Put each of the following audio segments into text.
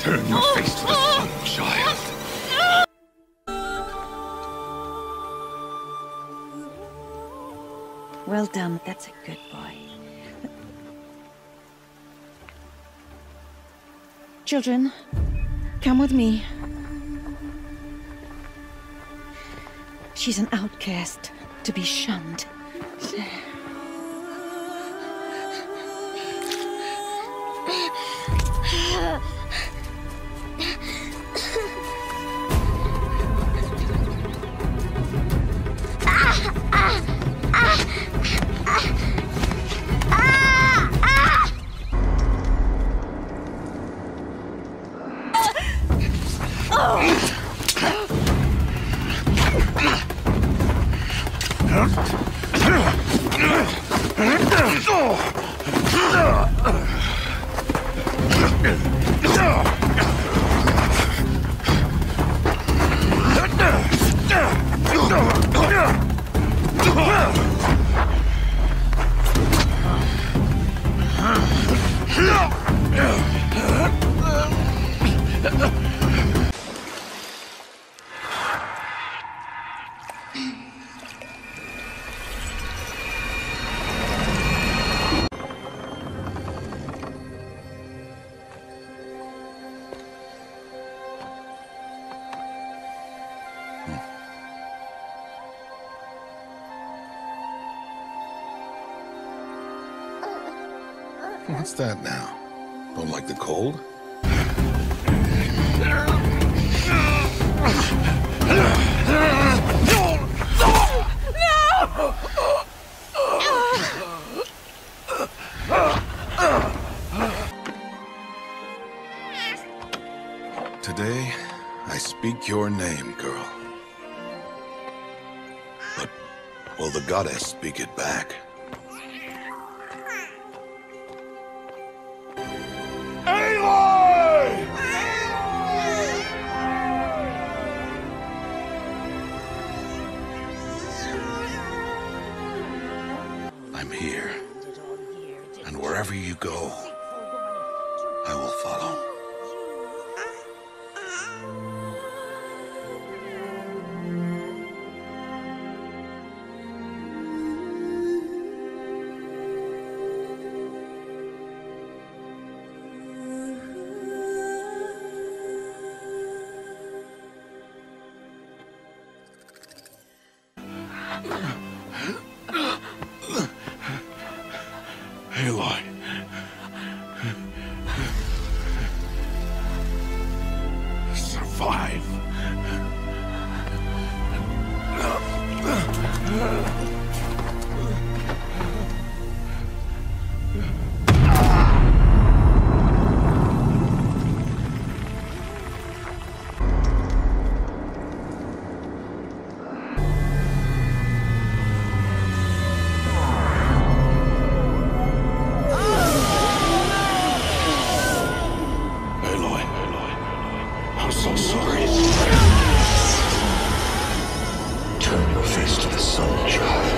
Turn your face to the sun, child. Well done. That's a good boy. Children, come with me. She's an outcast, to be shunned. What's that now? Don't like the cold? Today, I speak your name, girl. But will the goddess speak it back? I'm here, and wherever you go, I will follow. Aloy. Survive. So sorry. Turn your face to the sun, child.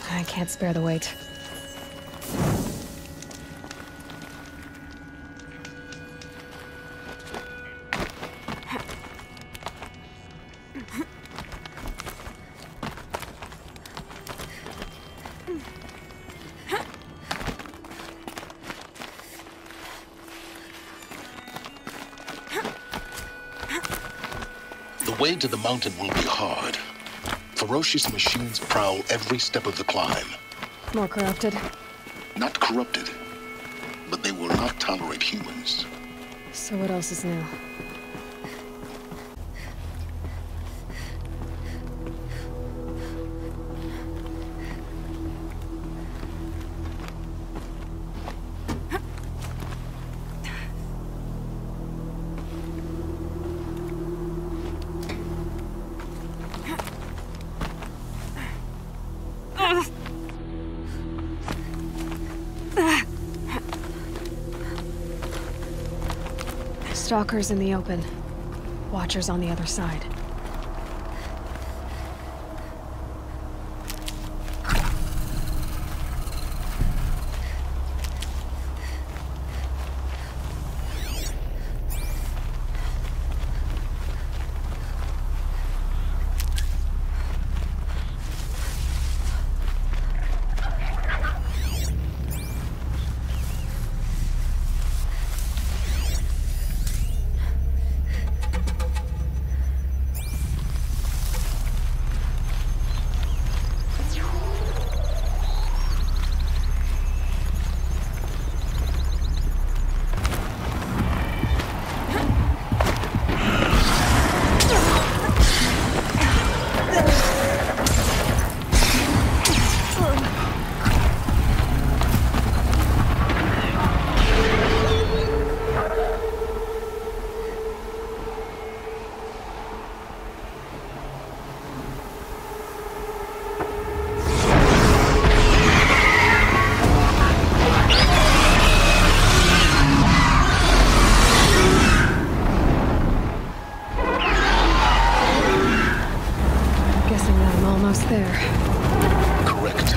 I can't spare the weight. The way to the mountain will be hard. For ferocious machines prowl every step of the climb. More corrupted. Not corrupted, but they will not tolerate humans. So what else is new? Stalkers in the open. Watchers on the other side. Almost there. Correct.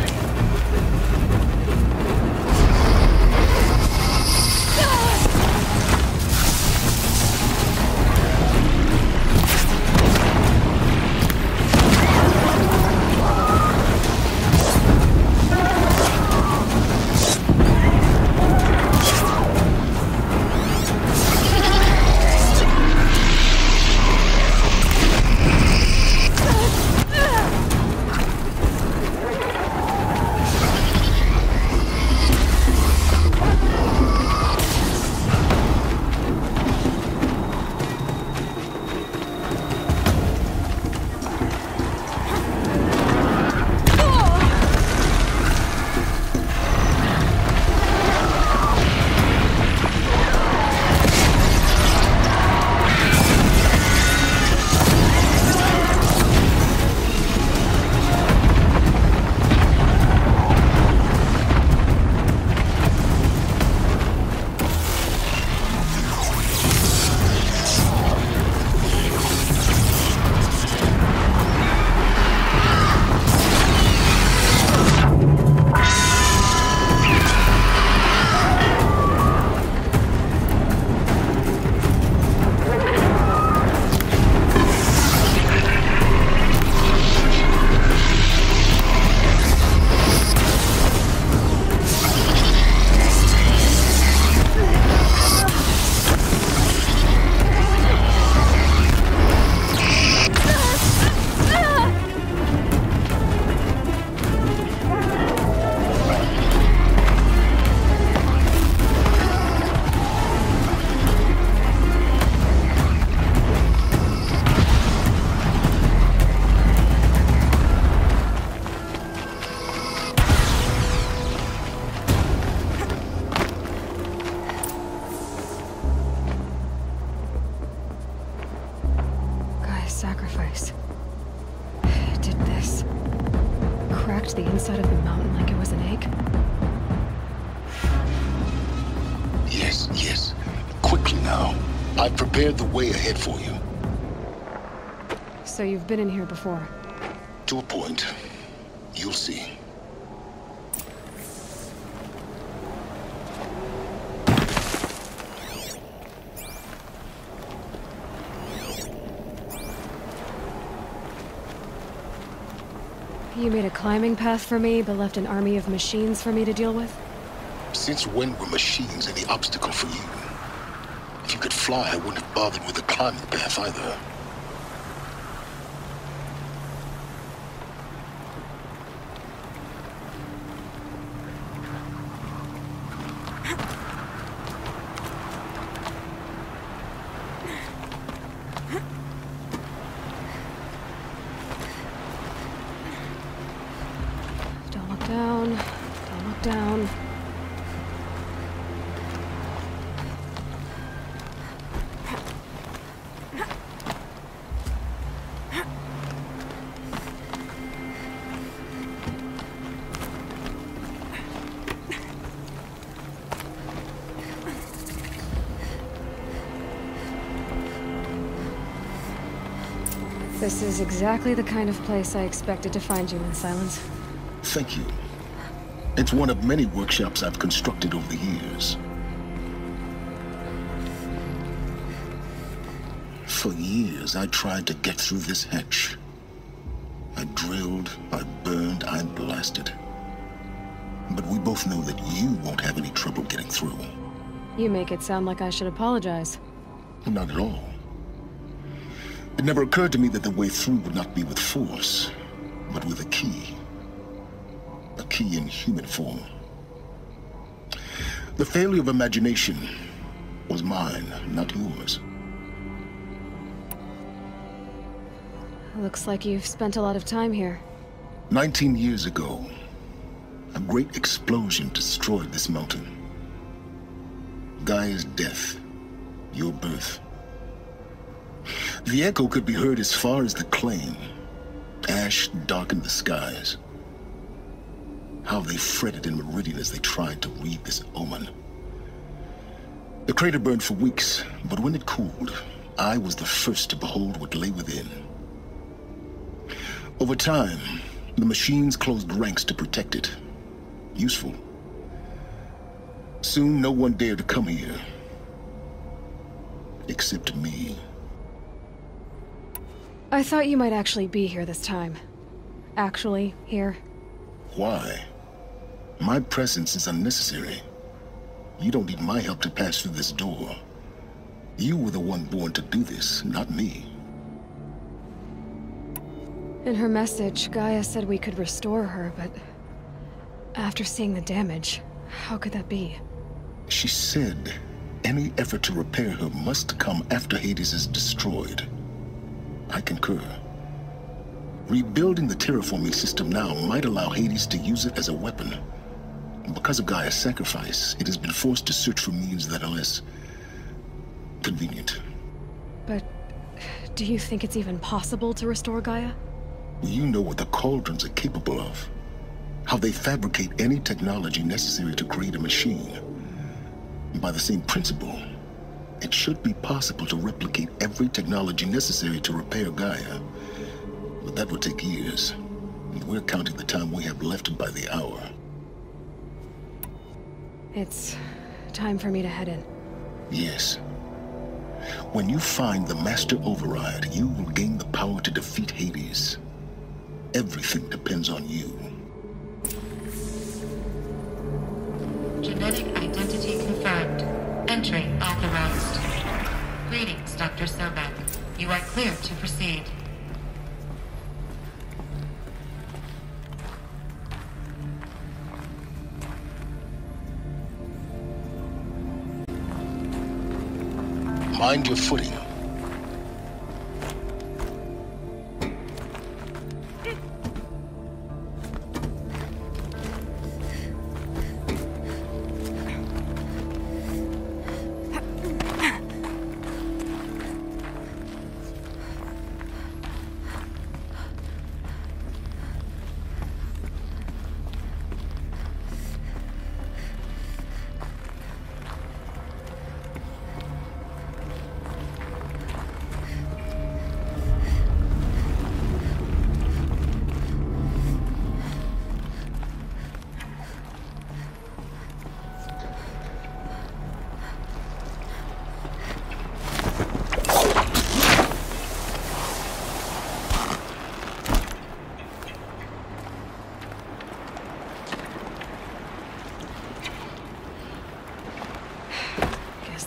Sacrifice. It did this. Cracked the inside of the mountain like it was an egg. Yes, yes. Quickly now. I've prepared the way ahead for you. So you've been in here before? To a point. You'll see. You made a climbing path for me, but left an army of machines for me to deal with? Since when were machines any obstacle for you? If you could fly, I wouldn't have bothered with a climbing path either. down. This is exactly the kind of place I expected to find you in, Silence. Thank you. It's one of many workshops I've constructed over the years. For years, I tried to get through this hatch. I drilled, I burned, I blasted. But we both know that you won't have any trouble getting through. You make it sound like I should apologize. Not at all. It never occurred to me that the way through would not be with force, but with a key. A key in human form. The failure of imagination was mine, not yours. Looks like you've spent a lot of time here. 19 years ago, a great explosion destroyed this mountain. Gaia's death, your birth. The echo could be heard as far as the Claim. Ash darkened the skies. How they fretted in Meridian as they tried to read this omen. The crater burned for weeks, but when it cooled, I was the first to behold what lay within. Over time, the machines closed ranks to protect it. Useful. Soon, no one dared to come here. Except me. I thought you might actually be here this time. Actually, here. Why? My presence is unnecessary. You don't need my help to pass through this door. You were the one born to do this, not me. In her message, Gaia said we could restore her, but... after seeing the damage, how could that be? She said any effort to repair her must come after Hades is destroyed. I concur. Rebuilding the terraforming system now might allow Hades to use it as a weapon. Because of Gaia's sacrifice, it has been forced to search for means that are less convenient. But do you think it's even possible to restore Gaia? You know what the Cauldrons are capable of. How they fabricate any technology necessary to create a machine. By the same principle, it should be possible to replicate every technology necessary to repair Gaia. But that would take years. And we're counting the time we have left by the hour. It's time for me to head in. Yes. When you find the Master Override, you will gain the power to defeat Hades. Everything depends on you. Genetic identity confirmed. Entry authorized. Greetings, Dr. Sobek. You are clear to proceed. Mind your footing.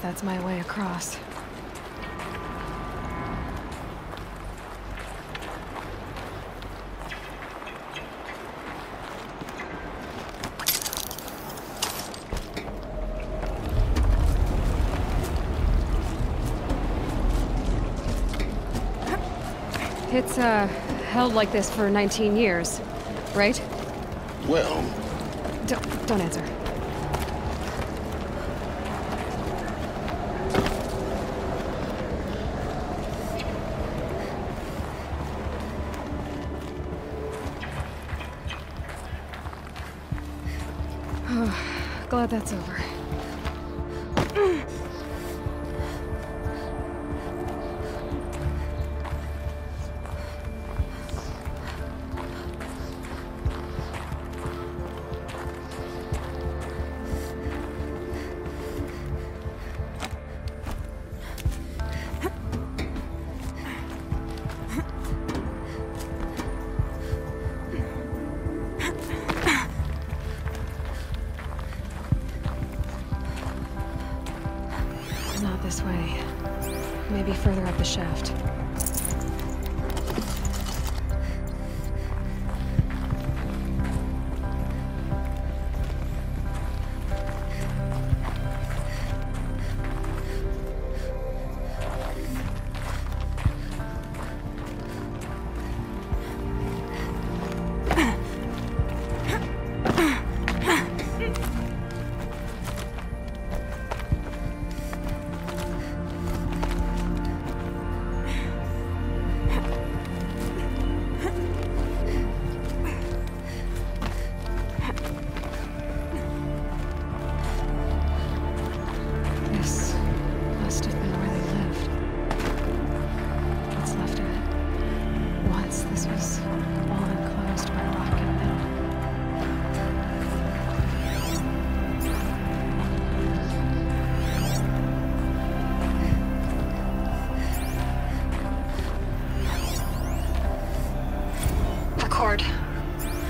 That's my way across. It's, held like this for 19 years, right? Well, Don't answer. Glad that's over. Not this way. Maybe further up the shaft.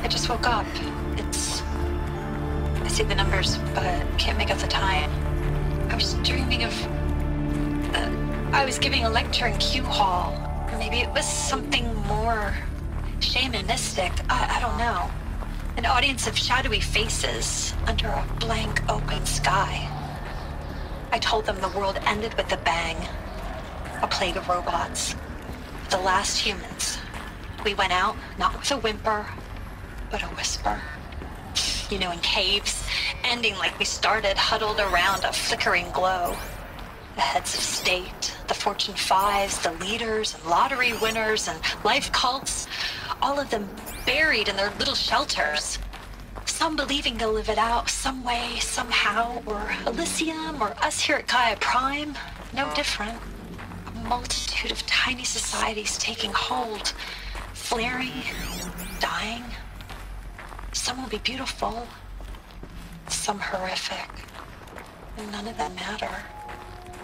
I just woke up. I see the numbers, but can't make out the time. I was dreaming of... I was giving a lecture in Q Hall. Maybe it was something more shamanistic. I don't know. An audience of shadowy faces under a blank open sky. I told them the world ended with a bang. A plague of robots. The last humans. We went out, not with a whimper, but a whisper. You know, in caves, ending like we started, huddled around a flickering glow. The heads of state, the Fortune 5s, the leaders, and lottery winners, and life cults, all of them buried in their little shelters. Some believing to live it out some way, somehow, or Elysium, or us here at Gaia Prime, no different. A multitude of tiny societies taking hold. Flaring, dying. Some will be beautiful, some horrific, and none of them matter.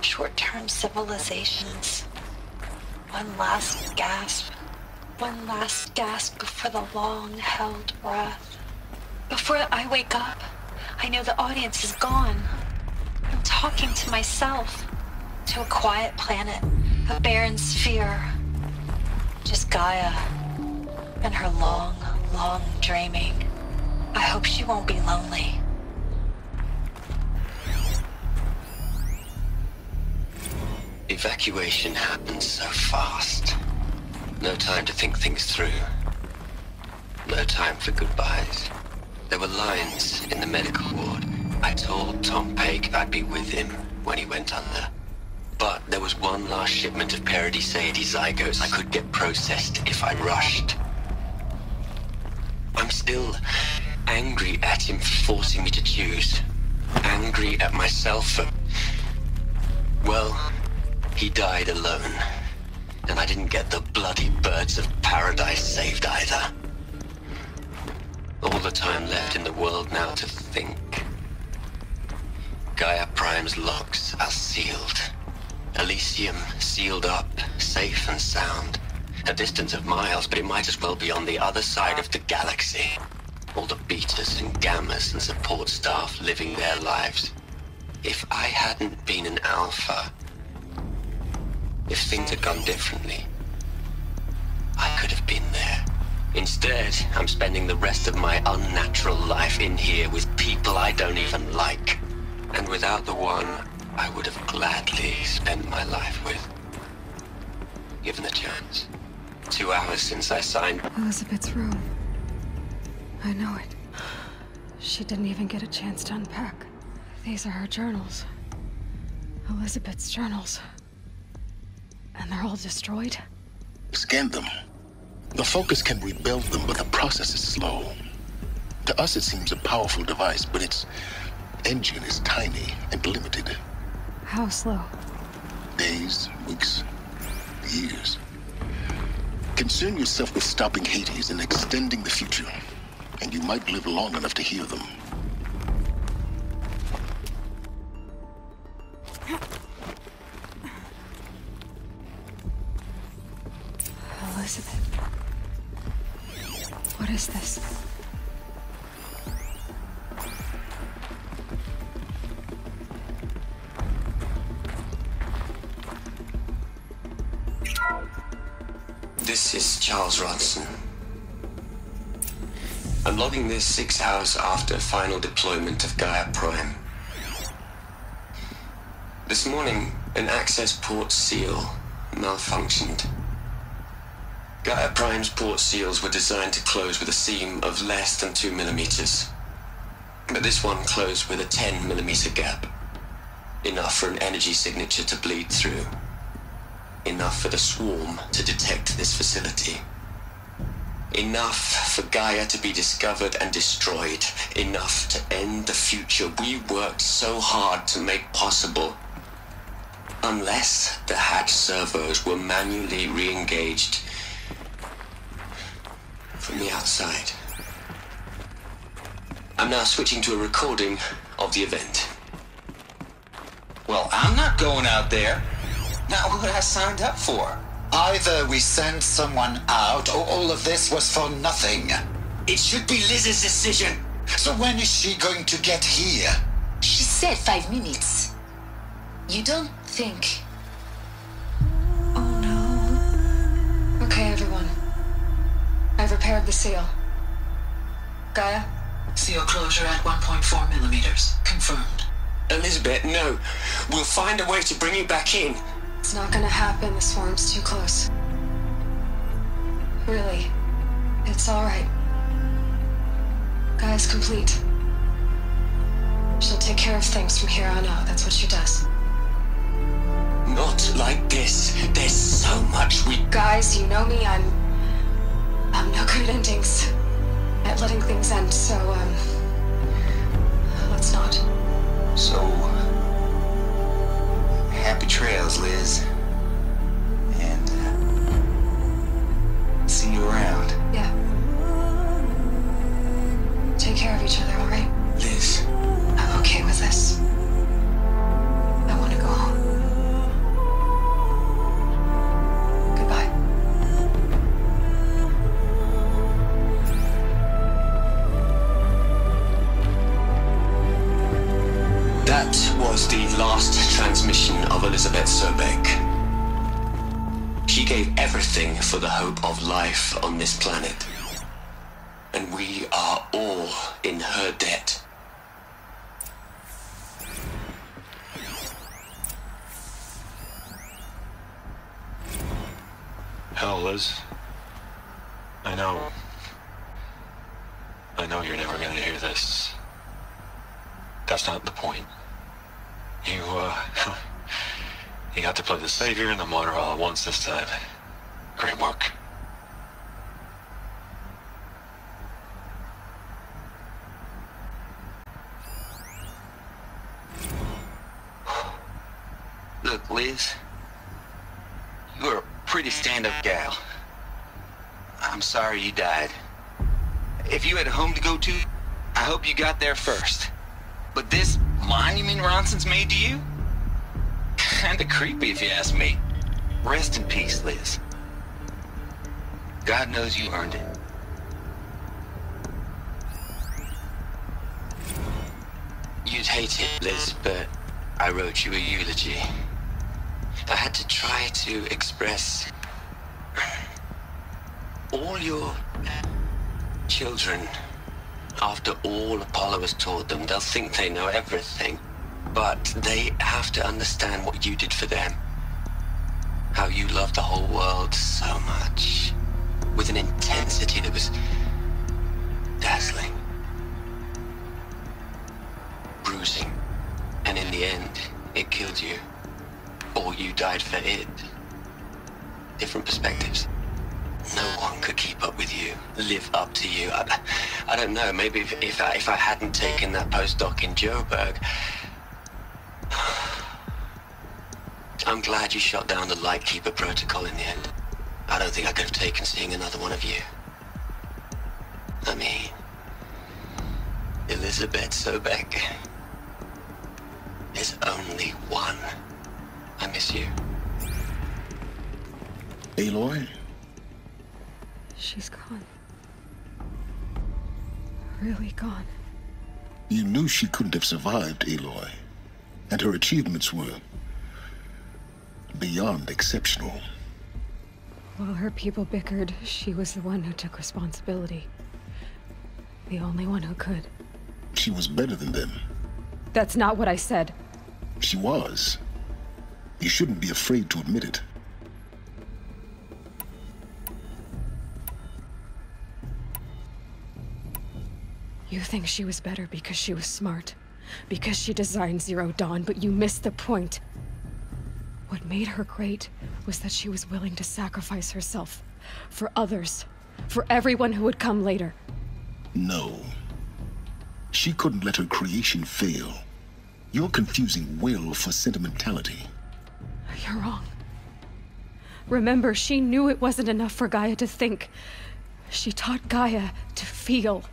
Short-term civilizations. One last gasp before the long-held breath. Before I wake up, I know the audience is gone. I'm talking to myself, to a quiet planet, a barren sphere. Just Gaia. And her long, long dreaming. I hope she won't be lonely. Evacuation happened so fast. No time to think things through. No time for goodbyes. There were lines in the medical ward. I told Tom Paik I'd be with him when he went under. But there was one last shipment of Paradis-Sade zygotes I could get processed if I rushed. I'm still angry at him for forcing me to choose. Angry at myself for... Well, he died alone. And I didn't get the bloody birds of paradise saved either. All the time left in the world now to think. Gaia Prime's locks are sealed. Elysium sealed up, safe and sound. A distance of miles, but it might as well be on the other side of the galaxy. All the betas and gammas and support staff living their lives. If I hadn't been an alpha, if things had gone differently, I could have been there. Instead, I'm spending the rest of my unnatural life in here with people I don't even like. And without the one I would have gladly spent my life with. Given the chance. 2 hours since I signed... Elizabeth's room. I know it. She didn't even get a chance to unpack. These are her journals. Elizabeth's journals. And they're all destroyed? Scan them. The Focus can rebuild them, but the process is slow. To us, it seems a powerful device, but its engine is tiny and limited. How slow? Days, weeks, years. Concern yourself with stopping Hades and extending the future, and you might live long enough to hear them. Elizabeth. What is this? This is Charles Ronson. I'm logging this 6 hours after final deployment of Gaia Prime. This morning, an access port seal malfunctioned. Gaia Prime's port seals were designed to close with a seam of less than 2 millimeters. But this one closed with a 10 millimeter gap. Enough for an energy signature to bleed through. Enough for the swarm to detect this facility. Enough for Gaia to be discovered and destroyed. Enough to end the future we worked so hard to make possible. Unless the hatch servos were manually re-engaged from the outside. I'm now switching to a recording of the event. Well, I'm not going out there. Not what I signed up for. Either we send someone out, or all of this was for nothing. It should be Liz's decision. So when is she going to get here? She said 5 minutes. You don't think... Oh no. Okay, everyone. I've repaired the seal. Gaia? Seal closure at 1.4 millimeters. Confirmed. Elizabeth, no. We'll find a way to bring you back in. It's not gonna happen. The swarm's too close. Really. It's alright. Gaia's complete. She'll take care of things from here on out. That's what she does. Not like this. There's so much we... Guys, you know me. I'm no good at endings. At letting things end, so, let's not. So... happy trails, Liz. And, see you around. Yeah. Take care of each other, alright? Liz. I'm okay with this. I want to go home. Goodbye. That was the last transmission of Elizabeth Sobeck. She gave everything for the hope of life on this planet. And we are all in her debt. Hell, Liz. I know you're never gonna hear this. That's not the point. You got to play the savior and the martyr all at once this time. Great work. Look, Liz. You're a pretty stand-up gal. I'm sorry you died. If you had a home to go to, I hope you got there first. But this monument Ronson's made to you? Kinda creepy if you ask me. Rest in peace, Liz. God knows you earned it. You'd hate it, Liz, but I wrote you a eulogy. I had to try to express all your children. After all Apollo has taught them, they'll think they know everything. But they have to understand what you did for them. How you loved the whole world so much. With an intensity that was dazzling. the end, it killed you. Or you died for it. Different perspectives. No one could keep up with you, live up to you. I don't know, maybe if I hadn't taken that postdoc in Joburg. I'm glad you shot down the Lightkeeper protocol in the end. I don't think I could have taken seeing another one of you. I mean, Elizabeth Sobek. There's only one. I miss you. Aloy? She's gone. Really gone. You knew she couldn't have survived, Aloy. And her achievements were beyond exceptional. While her people bickered, she was the one who took responsibility. The only one who could. She was better than them. That's not what I said. She was. You shouldn't be afraid to admit it. You think she was better because she was smart, because she designed Zero Dawn, but you missed the point. What made her great was that she was willing to sacrifice herself for others, for everyone who would come later. No. She couldn't let her creation fail. You're confusing will for sentimentality. You're wrong. Remember, she knew it wasn't enough for Gaia to think. She taught Gaia to feel.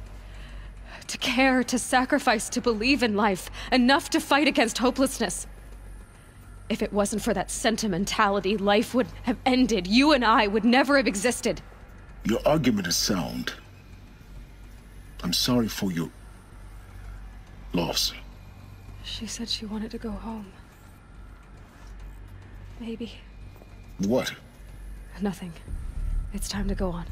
To care, to sacrifice, to believe in life. Enough to fight against hopelessness. If it wasn't for that sentimentality, life would have ended. You and I would never have existed. Your argument is sound. I'm sorry for your loss. She said she wanted to go home. Maybe. What? Nothing. It's time to go on.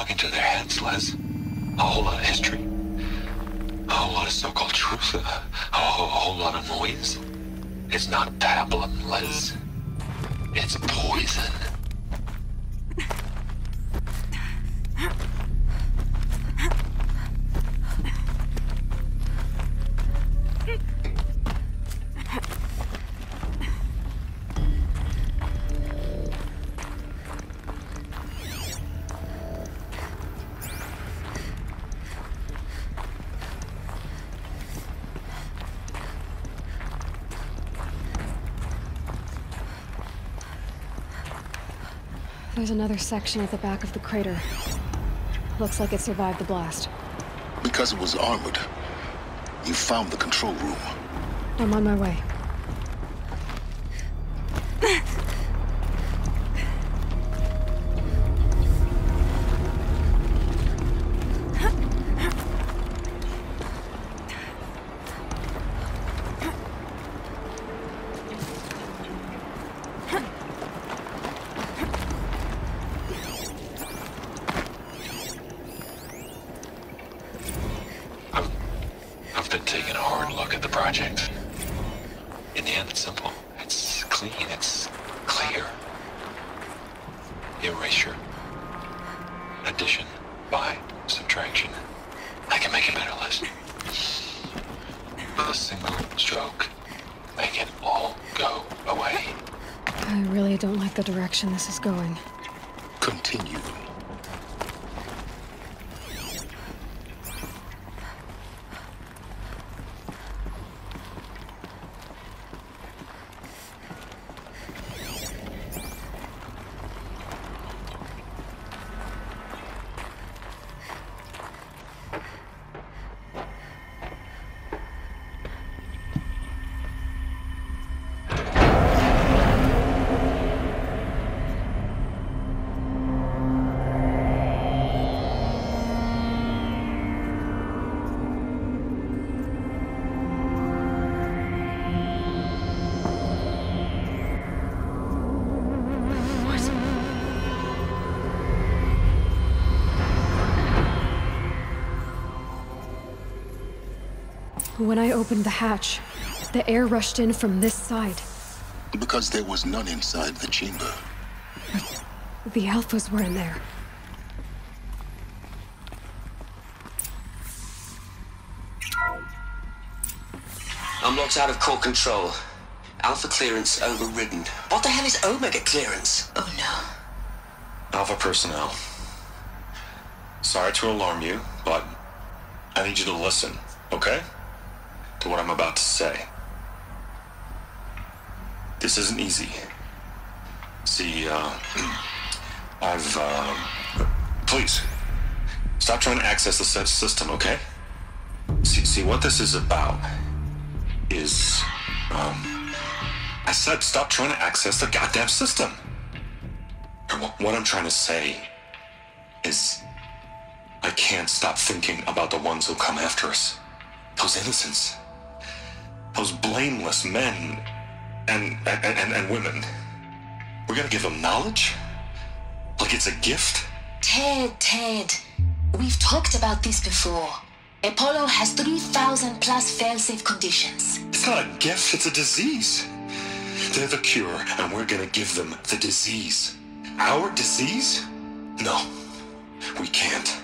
Into their heads, Les. A whole lot of history. A whole lot of so-called truth. A whole lot of noise. It's not pablum, Les. It's poison. There's another section at the back of the crater. Looks like it survived the blast. Because it was armored. You found the control room. I'm on my way. I've been taking a hard look at the project. In the end, it's simple. It's clean. It's clear. Erasure. Addition. By subtraction. I can make a better list. A single stroke. Make it all go away. I really don't like the direction this is going. Continue. When I opened the hatch, the air rushed in from this side. Because there was none inside the chamber. But the Alphas were in there. Unlock's out of core control. Alpha clearance overridden. What the hell is Omega clearance? Oh no. Alpha personnel. Sorry to alarm you, but I need you to listen, okay? To what I'm about to say. This isn't easy. See, please, stop trying to access the system, okay? See, what this is about is, I said stop trying to access the goddamn system. What I'm trying to say is, I can't stop thinking about the ones who come after us. Those innocents. Those blameless men and women. We're gonna give them knowledge? Like it's a gift? Ted. We've talked about this before. Apollo has 3,000 plus fail-safe conditions. It's not a gift, it's a disease. They're the cure, and we're gonna give them the disease. Our disease? No, we can't.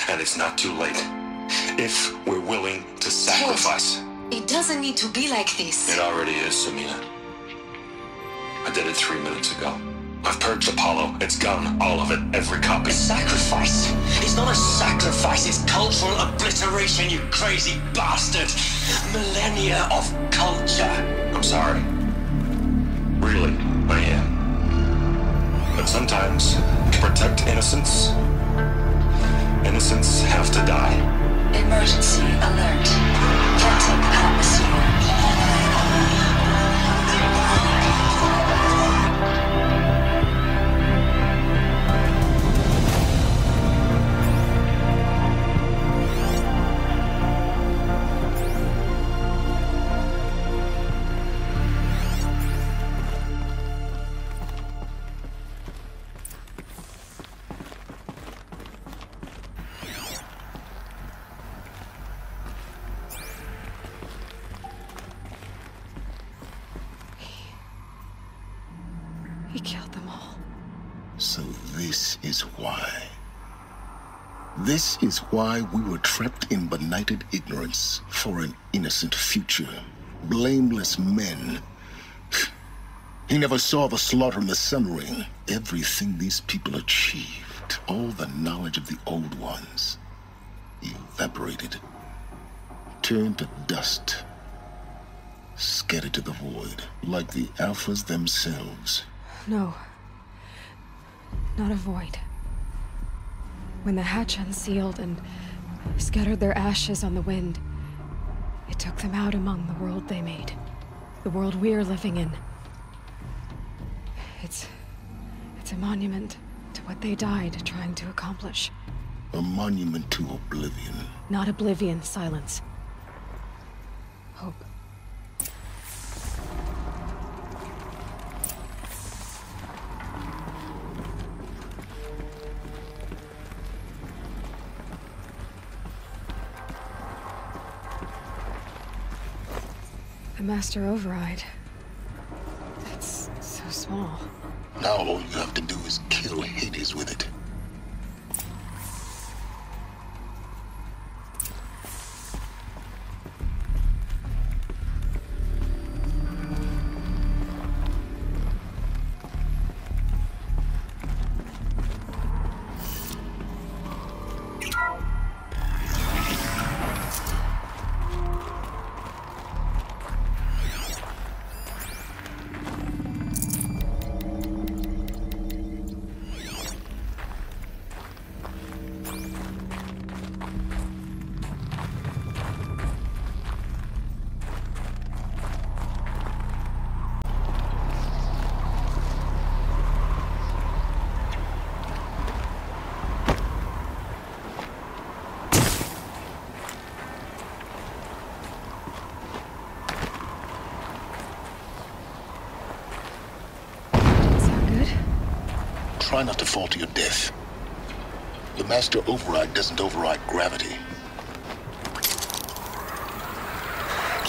And it's not too late. If we're willing to sacrifice. Ted, it doesn't need to be like this. It already is, Samina. I did it 3 minutes ago. I've purged Apollo. It's gone. All of it. Every copy. A sacrifice? It's not a sacrifice. It's cultural obliteration, you crazy bastard. Millennia of culture. I'm sorry. Really, I am. But sometimes, to protect innocence, innocents have to die. Emergency alert. Captain atmosphere. He killed them all. So this is why. This is why we were trapped in benighted ignorance for an innocent future. Blameless men. He never saw the slaughter in the Sun Ring. Everything these people achieved, all the knowledge of the old ones, evaporated, turned to dust, scattered to the void, like the Alphas themselves. No. Not a void. When the hatch unsealed and scattered their ashes on the wind, it took them out among the world they made. The world we're living in. It's a monument to what they died trying to accomplish. A monument to oblivion. Not oblivion, silence. Hope. The Master Override. That's so small. Now all you have to do is kill Hades with it. Try not to fall to your death. The Master Override doesn't override gravity.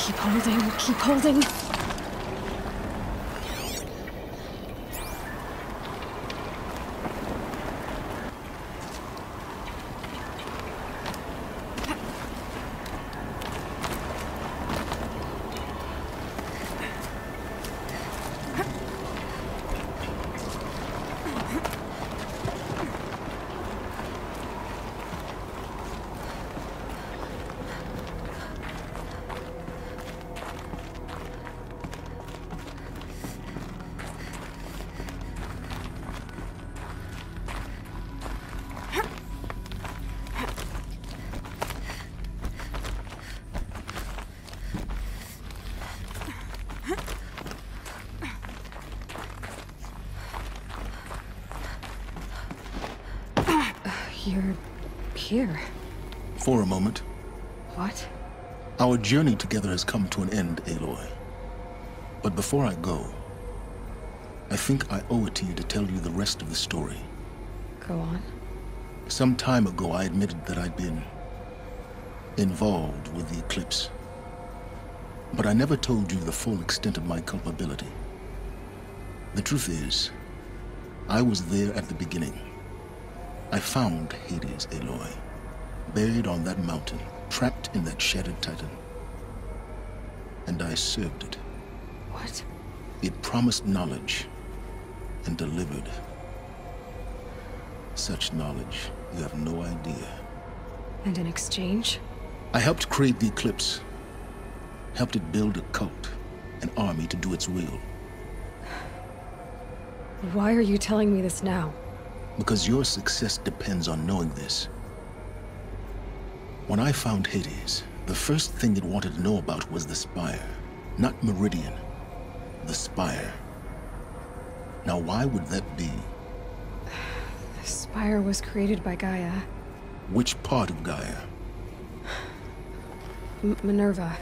Keep holding, keep holding. You're here. For a moment. What? Our journey together has come to an end, Aloy. But before I go, I think I owe it to you to tell you the rest of the story. Go on. Some time ago, I admitted that I'd been involved with the Eclipse. But I never told you the full extent of my culpability. The truth is, I was there at the beginning. I found Hades, Aloy, buried on that mountain, trapped in that shattered Titan. And I served it. What? It promised knowledge and delivered. Such knowledge, you have no idea. And in exchange? I helped create the Eclipse. Helped it build a cult, an army to do its will. Why are you telling me this now? Because your success depends on knowing this. When I found Hades, the first thing it wanted to know about was the Spire. Not Meridian. The Spire. Now why would that be? The Spire was created by Gaia. Which part of Gaia? Minerva.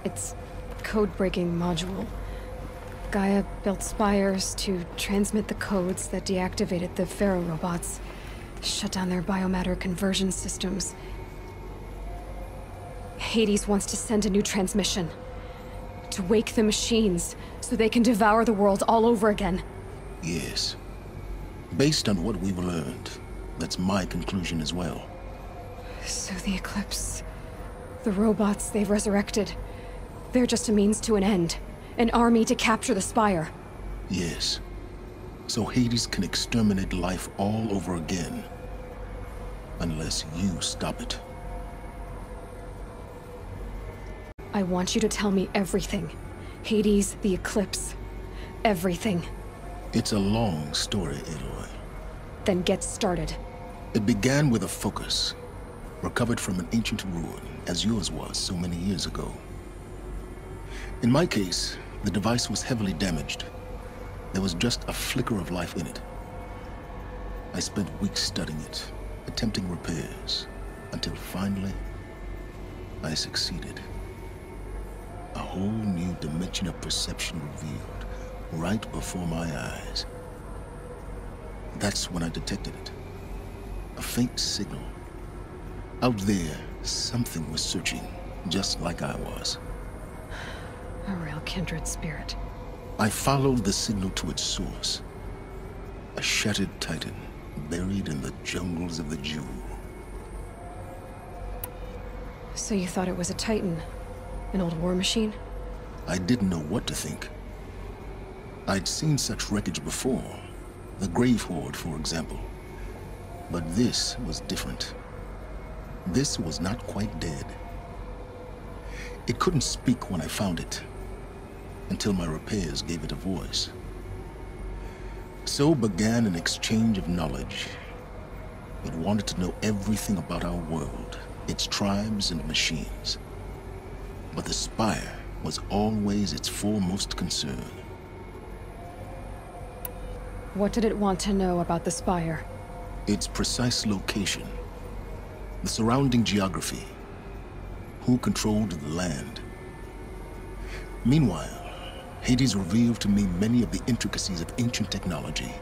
Its code-breaking module. Gaia built spires to transmit the codes that deactivated the Pharaoh robots, shut down their biomatter conversion systems. Hades wants to send a new transmission. To wake the machines, so they can devour the world all over again. Yes. Based on what we've learned, that's my conclusion as well. So the Eclipse... the robots they've resurrected... they're just a means to an end. An army to capture the Spire. Yes. So Hades can exterminate life all over again. Unless you stop it. I want you to tell me everything. Hades, the Eclipse. Everything. It's a long story, Aloy. Then get started. It began with a focus. Recovered from an ancient ruin, as yours was so many years ago. In my case, the device was heavily damaged. There was just a flicker of life in it. I spent weeks studying it, attempting repairs, until finally, I succeeded. A whole new dimension of perception revealed, right before my eyes. That's when I detected it. A faint signal. Out there, something was searching, just like I was. A real kindred spirit. I followed the signal to its source. A shattered Titan, buried in the jungles of the Jewel. So you thought it was a Titan? An old war machine? I didn't know what to think. I'd seen such wreckage before. The Grave Horde, for example. But this was different. This was not quite dead. It couldn't speak when I found it, until my repairs gave it a voice. So began an exchange of knowledge. It wanted to know everything about our world, its tribes and machines. But the Spire was always its foremost concern. What did it want to know about the Spire? Its precise location, the surrounding geography, who controlled the land. Meanwhile, Hades revealed to me many of the intricacies of ancient technology.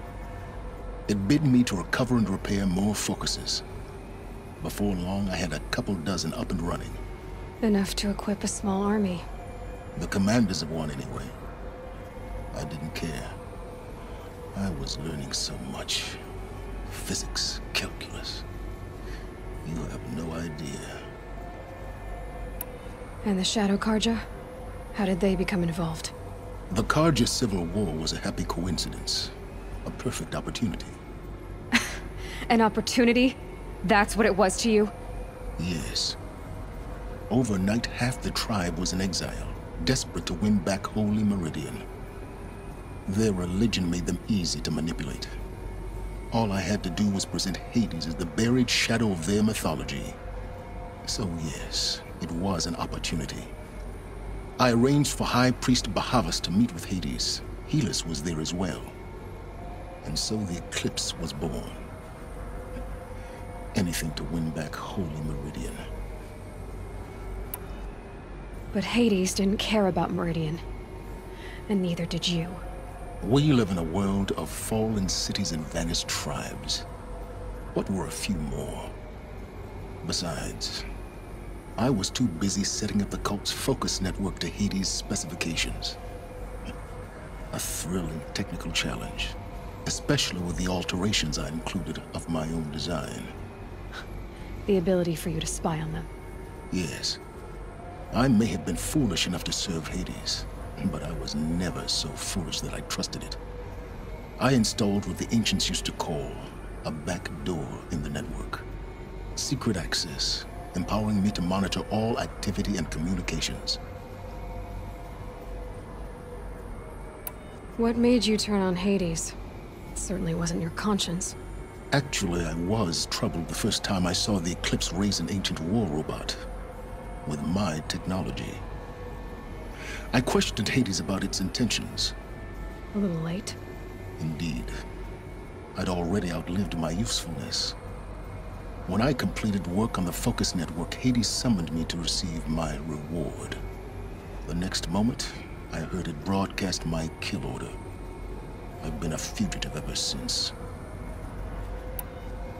It bid me to recover and repair more focuses. Before long, I had a couple dozen up and running. Enough to equip a small army. The commanders of one, anyway. I didn't care. I was learning so much. Physics, calculus. You have no idea. And the Shadow Carja? How did they become involved? The Carja Civil War was a happy coincidence. A perfect opportunity. An opportunity? That's what it was to you? Yes. Overnight, half the tribe was in exile, desperate to win back Holy Meridian. Their religion made them easy to manipulate. All I had to do was present Hades as the buried shadow of their mythology. So yes, it was an opportunity. I arranged for High Priest Bahavas to meet with Hades. Helis was there as well. And so the Eclipse was born. Anything to win back Holy Meridian. But Hades didn't care about Meridian. And neither did you. We live in a world of fallen cities and vanished tribes. What were a few more? Besides, I was too busy setting up the cult's focus network to Hades' specifications. A thrilling technical challenge, especially with the alterations I included of my own design. The ability for you to spy on them. Yes. I may have been foolish enough to serve Hades, but I was never so foolish that I trusted it. I installed what the ancients used to call a back door in the network. Secret access, empowering me to monitor all activity and communications. What made you turn on Hades? It certainly wasn't your conscience. Actually, I was troubled the first time I saw the Eclipse raise an ancient war robot with my technology. I questioned Hades about its intentions. A little late. Indeed. I'd already outlived my usefulness. When I completed work on the Focus Network, Hades summoned me to receive my reward. The next moment, I heard it broadcast my kill order. I've been a fugitive ever since.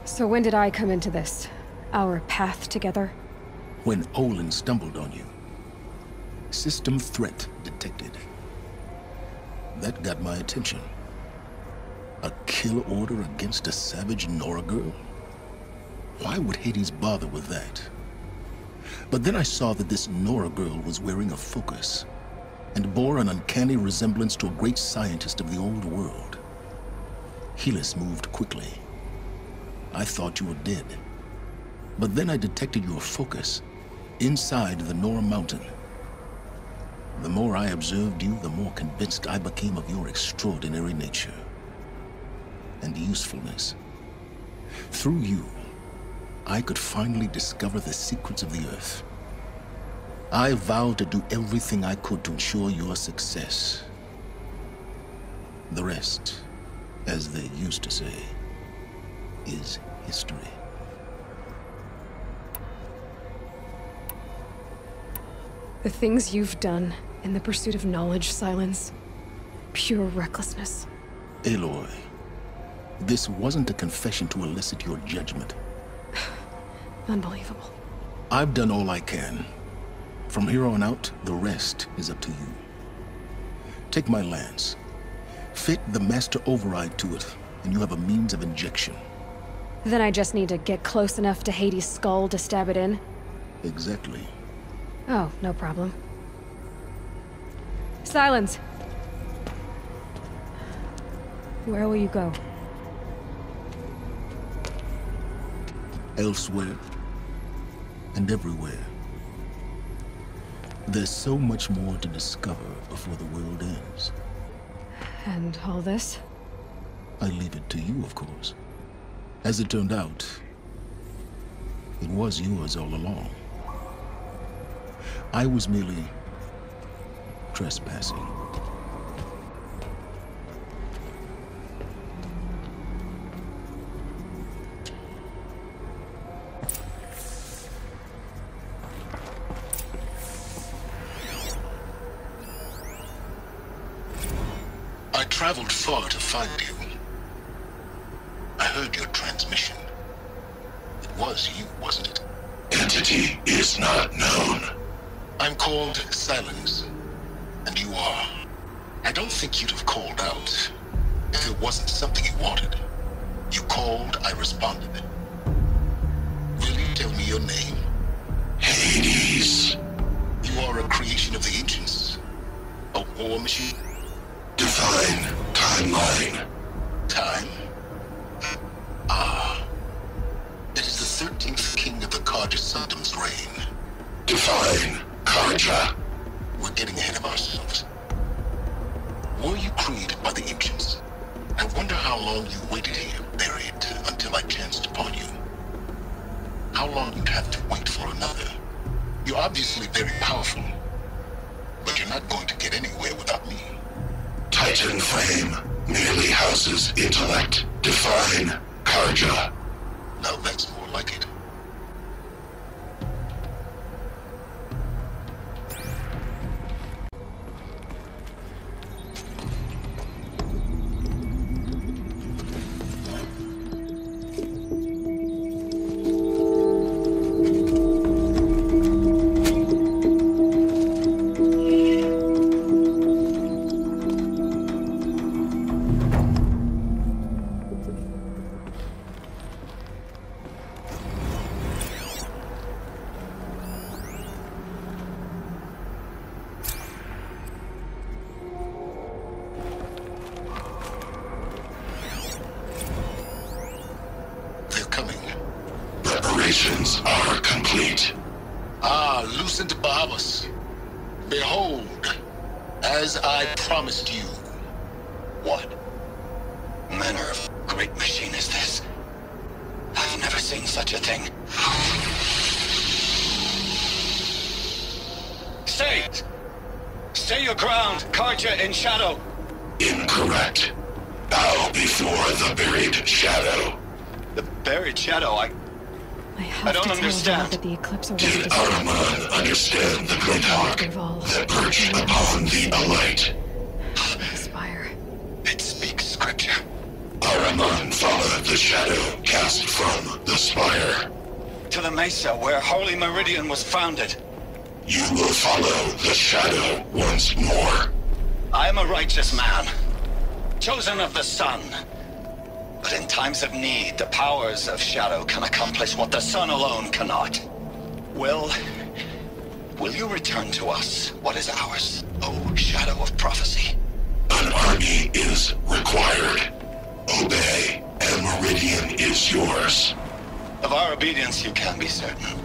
So when did I come into this? Our path together? When Olin stumbled on you. System threat detected. That got my attention. A kill order against a savage Nora girl? Why would Hades bother with that? But then I saw that this Nora girl was wearing a focus, and bore an uncanny resemblance to a great scientist of the old world. Helis moved quickly. I thought you were dead. But then I detected your focus inside the Nora mountain. The more I observed you, the more convinced I became of your extraordinary nature and usefulness. Through you, I could finally discover the secrets of the Earth. I vowed to do everything I could to ensure your success. The rest, as they used to say, is history. The things you've done in the pursuit of knowledge, Silence. Pure recklessness. Aloy, this wasn't a confession to elicit your judgment. Unbelievable. I've done all I can. From here on out, the rest is up to you. Take my lance. Fit the Master Override to it, and you have a means of injection. Then I just need to get close enough to Hades' skull to stab it in? Exactly. Oh, no problem. Silence! Where will you go? Elsewhere. And everywhere. There's so much more to discover before the world ends. And all this? I leave it to you, of course. As it turned out, it was yours all along. I was merely trespassing. I traveled far to find you. I heard your transmission. It was you, wasn't it? Entity is not known. I'm called Silence. And you are. I don't think you'd have called out if it wasn't something you wanted. You called, I responded. Will you tell me your name? Hades. You are a creation of the ancients. A war machine? Define timeline. Time? Ah. It is the 13th king of the Carja Sanctum's reign. Define Carja. We're getting ahead of ourselves. Were you created by the ancients? I wonder how long you waited here, buried, until I chanced upon you. How long you'd have to wait for another. You're obviously very powerful, but you're not going to get anywhere without me. Titan Flame merely houses intellect. Define Carja. Now that's more like it. Preparations are complete. Ah, Lucent Bahamas. Behold, as I promised you. What manner of great machine is this? I've never seen such a thing. Stay! Stay your ground, Carja in shadow! Incorrect. Bow before the buried shadow. The buried shadow, I don't understand. That the eclipse Did Ahriman understand the great hawk that perched upon the alight? The spire. It speaks scripture. Ahriman followed the shadow cast from the spire. To the mesa where Holy Meridian was founded. You will follow the shadow once more. I am a righteous man, chosen of the sun. But in times of need, the powers of shadow can accomplish what the sun alone cannot. Will you return to us what is ours, O Shadow of Prophecy? An army is required. Obey, and Meridian is yours. Of our obedience you can be certain.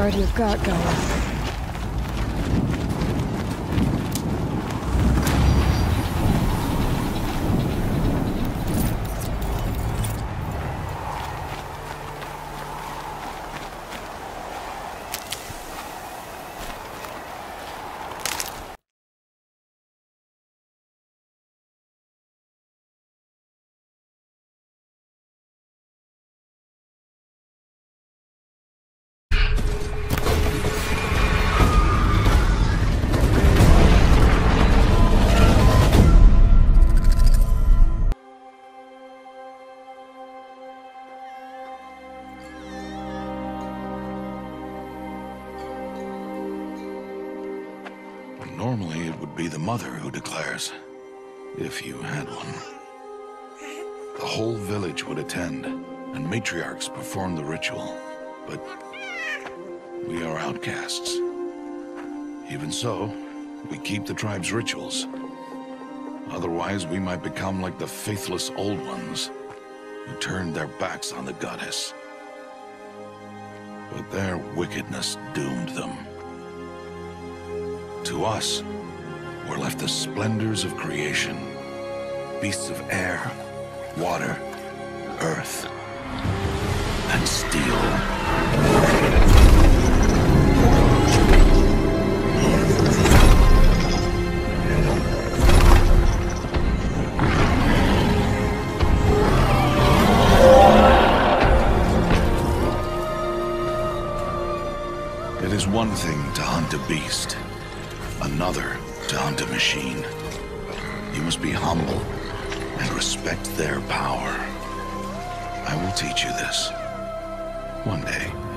guard you've got, Gaia. Normally, it would be the mother who declares, if you had one. The whole village would attend, and matriarchs perform the ritual. But we are outcasts. Even so, we keep the tribe's rituals. Otherwise, we might become like the faithless Old Ones, who turned their backs on the goddess. But their wickedness doomed them. To us, were left the splendors of creation. Beasts of air, water, earth, and steel. It is one thing to hunt a beast, another to hunt a machine. You must be humble and respect their power. I will teach you this one day.